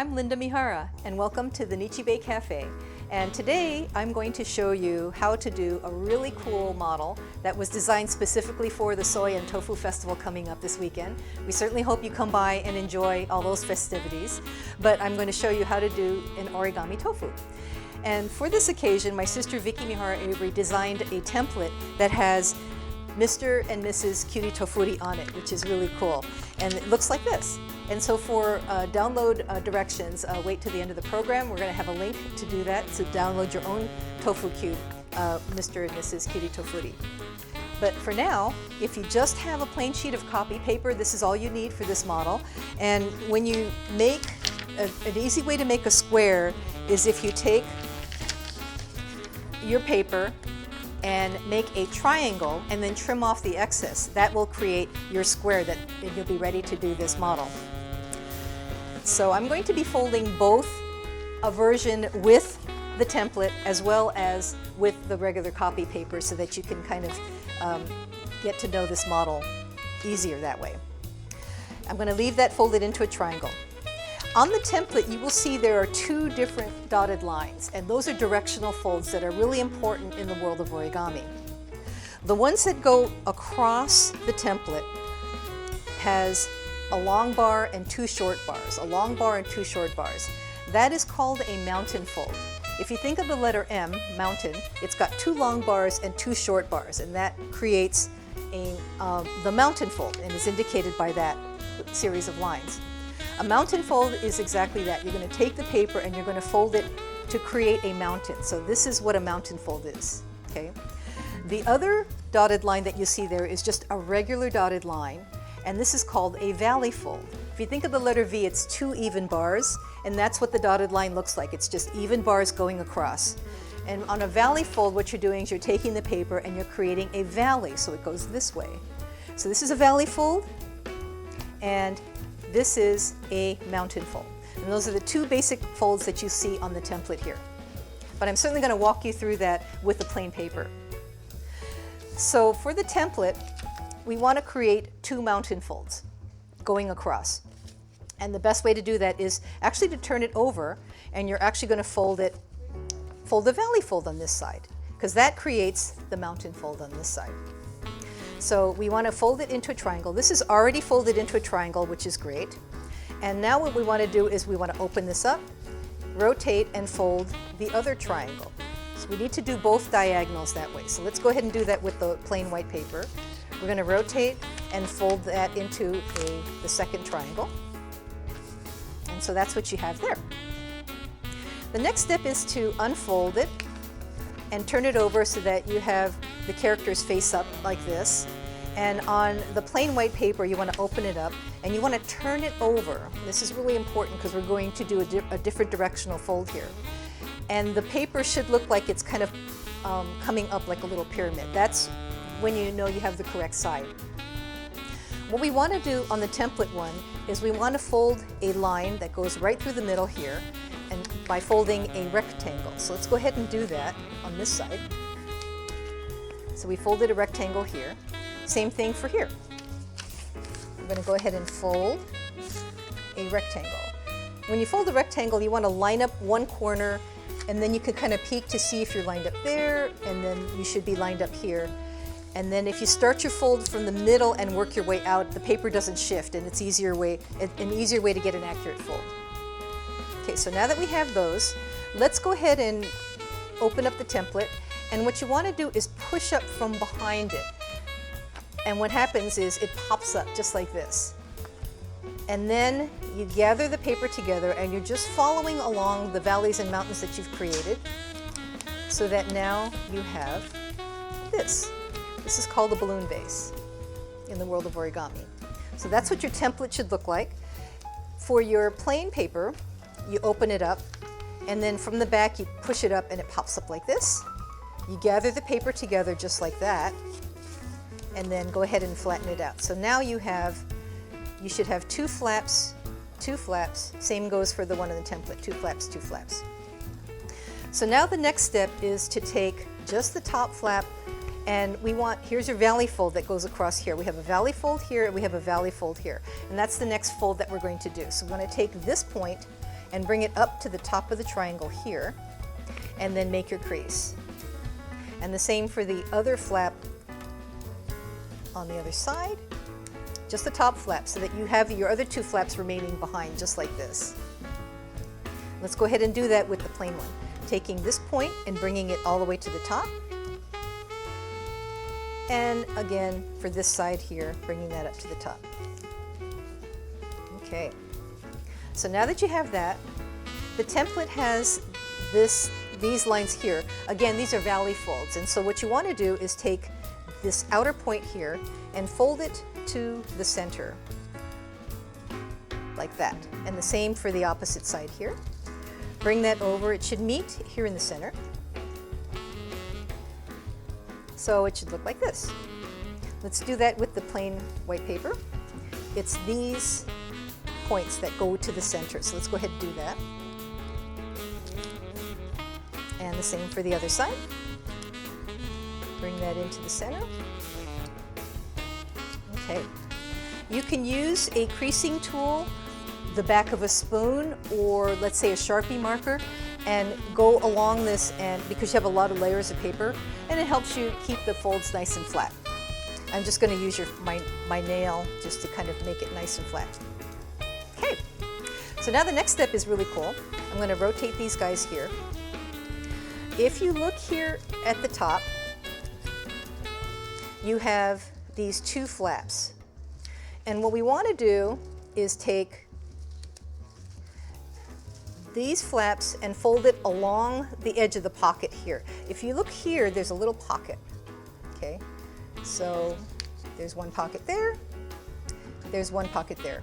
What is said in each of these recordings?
I'm Linda Mihara, and welcome to the Nichi Bei Cafe. And today I'm going to show you how to do a really cool model that was designed specifically for the Soy and Tofu Festival coming up this weekend. We certainly hope you come by and enjoy all those festivities, but I'm going to show you how to do an origami tofu. And for this occasion, my sister Vicky Mihara Avery designed a template that has Mr. and Mrs. Cutie Tofuri on it, which is really cool. And it looks like this. And so for download directions, wait to the end of the program. We're going to have a link to do that, to download your own tofu cube, Mr. and Mrs. Cutie Tofuri. But for now, if you just have a plain sheet of copy paper, this is all you need for this model. And when you make, an easy way to make a square is if you take your paper and make a triangle and then trim off the excess. That will create your square that you'll be ready to do this model. So I'm going to be folding both a version with the template as well as with the regular copy paper so that you can kind of get to know this model easier that way. I'm going to leave that folded into a triangle. On the template, you will see there are two different dotted lines, and those are directional folds that are really important in the world of origami. The ones that go across the template has a long bar and two short bars, a long bar and two short bars. That is called a mountain fold. If you think of the letter M, mountain, it's got two long bars and two short bars, and that creates the mountain fold and is indicated by that series of lines. A mountain fold is exactly that. You're going to take the paper and you're going to fold it to create a mountain. So this is what a mountain fold is. Okay. The other dotted line that you see there is just a regular dotted line, and this is called a valley fold. If you think of the letter V, it's two even bars, and that's what the dotted line looks like. It's just even bars going across. And on a valley fold, what you're doing is you're taking the paper and you're creating a valley, so it goes this way. So this is a valley fold, and this is a mountain fold. And those are the two basic folds that you see on the template here. But I'm certainly going to walk you through that with the plain paper. So for the template, we want to create two mountain folds going across. And the best way to do that is actually to turn it over, and you're actually going to fold the valley fold on this side, because that creates the mountain fold on this side. So we want to fold it into a triangle. This is already folded into a triangle, which is great. And now what we want to do is we want to open this up, rotate, and fold the other triangle. So we need to do both diagonals that way. So let's go ahead and do that with the plain white paper. We're going to rotate and fold that into the second triangle. And so that's what you have there. The next step is to unfold it and turn it over so that you have the characters face up like this. And on the plain white paper, you want to open it up and you want to turn it over. This is really important because we're going to do a different directional fold here. And the paper should look like it's kind of coming up like a little pyramid. That's when you know you have the correct side. What we want to do on the template one is we want to fold a line that goes right through the middle here, and by folding a rectangle. So let's go ahead and do that on this side. So we folded a rectangle here. Same thing for here. I'm going to go ahead and fold a rectangle. When you fold a rectangle, you want to line up one corner, and then you can kind of peek to see if you're lined up there, and then you should be lined up here. And then if you start your fold from the middle and work your way out, the paper doesn't shift, and it's an easier way to get an accurate fold. Okay, so now that we have those, let's go ahead and open up the template. And what you want to do is push up from behind it. And what happens is it pops up just like this. And then you gather the paper together and you're just following along the valleys and mountains that you've created so that now you have this. This is called a balloon base in the world of origami. So that's what your template should look like. For your plain paper, you open it up, and then from the back you push it up and it pops up like this. You gather the paper together just like that, and then go ahead and flatten it out. So now you should have two flaps, same goes for the one in the template, two flaps, two flaps. So now the next step is to take just the top flap, and here's your valley fold that goes across here. We have a valley fold here, and we have a valley fold here. And that's the next fold that we're going to do. So we're going to take this point and bring it up to the top of the triangle here, and then make your crease. And the same for the other flap on the other side, just the top flap, so that you have your other two flaps remaining behind, just like this. Let's go ahead and do that with the plain one, taking this point and bringing it all the way to the top. And again, for this side here, bringing that up to the top. Okay, so now that you have that, the template has these lines here. Again, these are valley folds, and so what you want to do is take this outer point here and fold it to the center, like that. And the same for the opposite side here. Bring that over, it should meet here in the center. So it should look like this. Let's do that with the plain white paper. It's these points that go to the center, so let's go ahead and do that. And the same for the other side. Bring that into the center. Okay. You can use a creasing tool, the back of a spoon, or let's say a Sharpie marker, and go along this, and because you have a lot of layers of paper, and it helps you keep the folds nice and flat. I'm just going to use my nail just to kind of make it nice and flat. Okay, so now the next step is really cool. I'm going to rotate these guys here. If you look here at the top, you have these two flaps. And what we want to do is take these flaps and fold it along the edge of the pocket here. If you look here, there's a little pocket, okay? So there's one pocket there, there's one pocket there.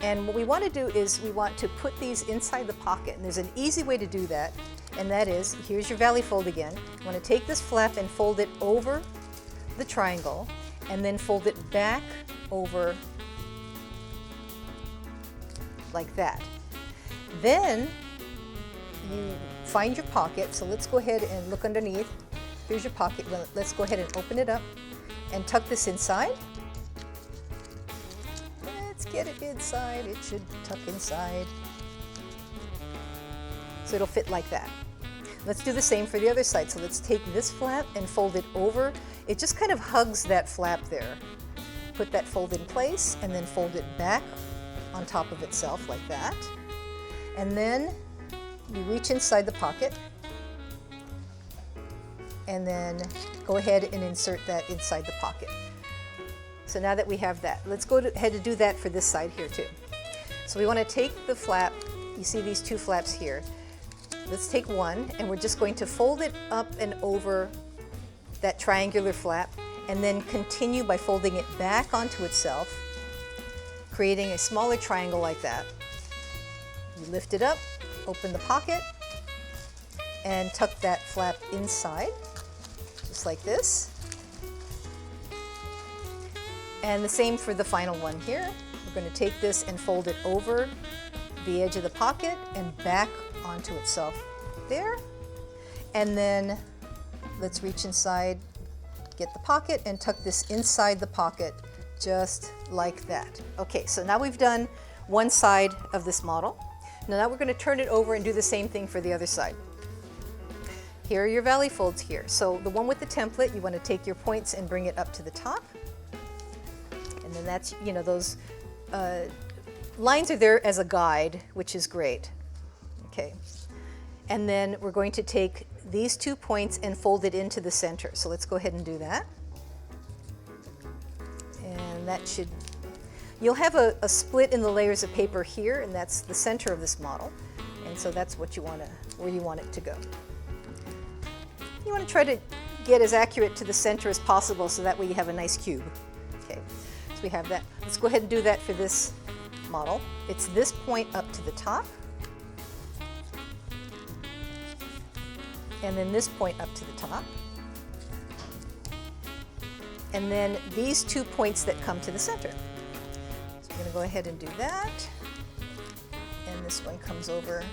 And what we want to do is we want to put these inside the pocket, and there's an easy way to do that, and that is, here's your valley fold again. You want to take this flap and fold it over the triangle, and then fold it back over like that. Then you find your pocket, so let's go ahead and look underneath. Here's your pocket. Let's go ahead and open it up and tuck this inside. Let's get it inside. It should tuck inside. So it'll fit like that. Let's do the same for the other side. So let's take this flap and fold it over. It just kind of hugs that flap there. Put that fold in place and then fold it back on top of itself like that. And then you reach inside the pocket and then go ahead and insert that inside the pocket. So now that we have that, let's go ahead and do that for this side here too. So we want to take the flap, you see these two flaps here. Let's take one and we're just going to fold it up and over that triangular flap and then continue by folding it back onto itself, creating a smaller triangle like that. You lift it up, open the pocket, and tuck that flap inside, just like this. And the same for the final one here. We're going to take this and fold it over the edge of the pocket and back onto itself there. And then let's reach inside, get the pocket, and tuck this inside the pocket, just like that. Okay, so now we've done one side of this model. Now we're going to turn it over and do the same thing for the other side. Here are your valley folds here. So the one with the template, you want to take your points and bring it up to the top. And then that's, you know, those lines are there as a guide, which is great. Okay. And then we're going to take these 2 points and fold it into the center. So let's go ahead and do that. And that should, you'll have a split in the layers of paper here, and that's the center of this model. And so that's what you want to, where you want it to go. You want to try to get as accurate to the center as possible so that way you have a nice cube. Okay, so we have that. Let's go ahead and do that for this model. It's this point up to the top, and then this point up to the top, and then these 2 points that come to the center. So we're going to go ahead and do that, and this one comes over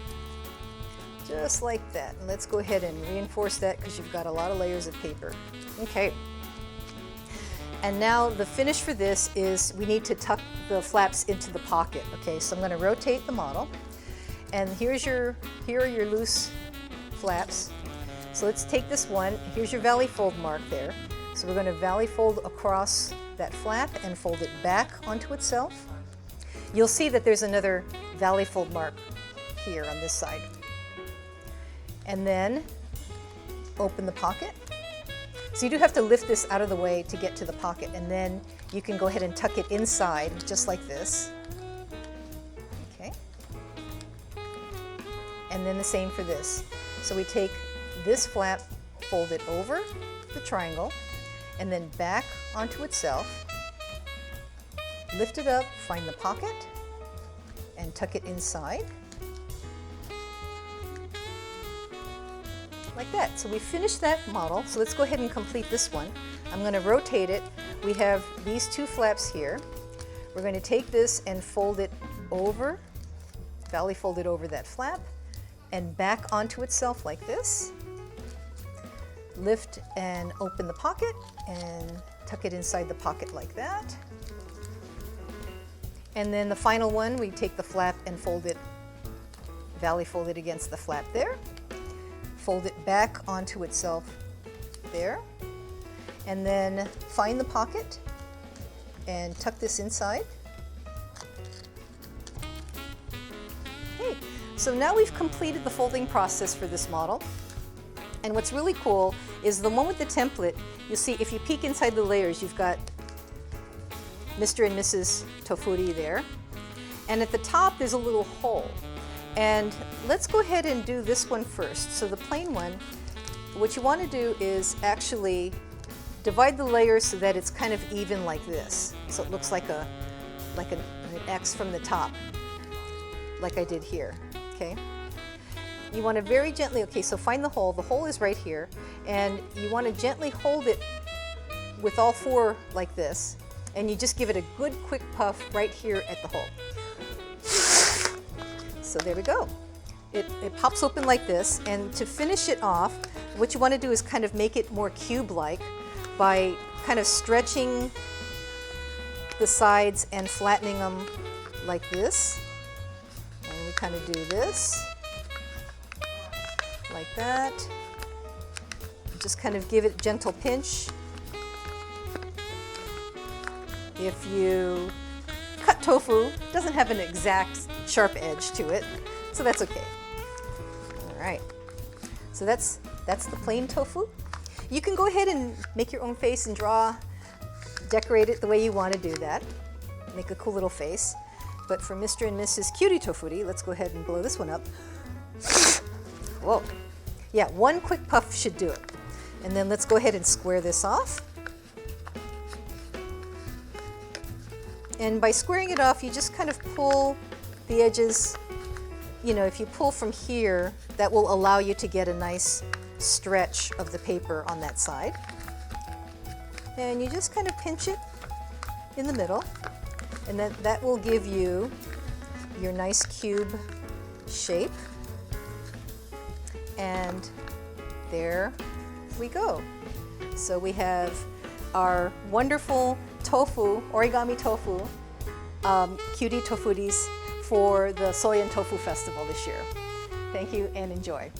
just like that. And let's go ahead and reinforce that because you've got a lot of layers of paper. Okay. And now the finish for this is we need to tuck the flaps into the pocket. Okay, so I'm going to rotate the model, And here are your loose flaps. So let's take this one. Here's your valley fold mark there. So we're going to valley fold across that flap and fold it back onto itself. You'll see that there's another valley fold mark here on this side. And then open the pocket. So you do have to lift this out of the way to get to the pocket, and then you can go ahead and tuck it inside just like this. Okay. And then the same for this. So we take this flap, fold it over the triangle, and then back onto itself. Lift it up, find the pocket, and tuck it inside. Like that. So we finished that model. So let's go ahead and complete this one. I'm going to rotate it. We have these two flaps here. We're going to take this and fold it over, valley fold it over that flap, and back onto itself like this. Lift and open the pocket and tuck it inside the pocket like that. And then the final one, we take the flap and fold it, valley fold it against the flap there. Fold it back onto itself there. And then find the pocket and tuck this inside. Okay, so now we've completed the folding process for this model. And what's really cool is the one with the template, you'll see if you peek inside the layers, you've got Mr. and Mrs. Tofuri there. And at the top, there's a little hole. And let's go ahead and do this one first. So the plain one, what you want to do is actually divide the layers so that it's kind of even like this. So it looks like an X from the top, like I did here, okay? You want to very gently, okay, so find the hole. The hole is right here. And you want to gently hold it with all four like this. And you just give it a good quick puff right here at the hole. So there we go. It pops open like this, and to finish it off, what you want to do is kind of make it more cube-like by kind of stretching the sides and flattening them like this. And we kind of do this, like that. Just kind of give it a gentle pinch. If you cut tofu, it doesn't have an exact sharp edge to it, so that's okay. All right, so that's the plain tofu. You can go ahead and make your own face and decorate it the way you want to do that. Make a cool little face. But for Mr. and Mrs. Cutie Tofuri, let's go ahead and blow this one up. Whoa. Yeah, one quick puff should do it. And then let's go ahead and square this off. And by squaring it off, you just kind of pull the edges. You know, if you pull from here, that will allow you to get a nice stretch of the paper on that side. And you just kind of pinch it in the middle, and that will give you your nice cube shape. And there we go. So we have our wonderful tofu, origami tofu, cutie tofuris for the Soy and Tofu Festival this year. Thank you and enjoy.